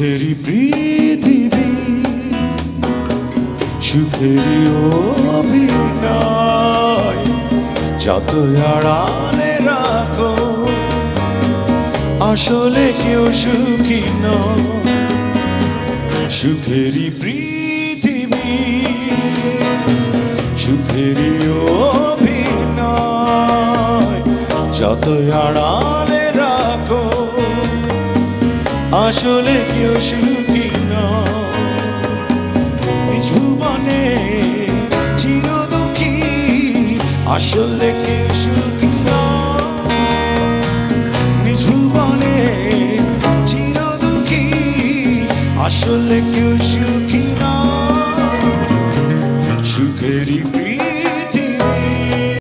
সুখেরই পৃথিবী, সুখেরই অভিনয়, যত আড়ালে রাখো আসলে কেউ সুখী নয়। সুখেরই পৃথিবী, সুখেরই অভিনয়, যত আড়ালে রাখো আসলে কেউ সুখী নয়। জীবনে চির দুঃখী আসলে কেউ সুখী নয়। জীবনে চির দুঃখী আসলে কেউ সুখী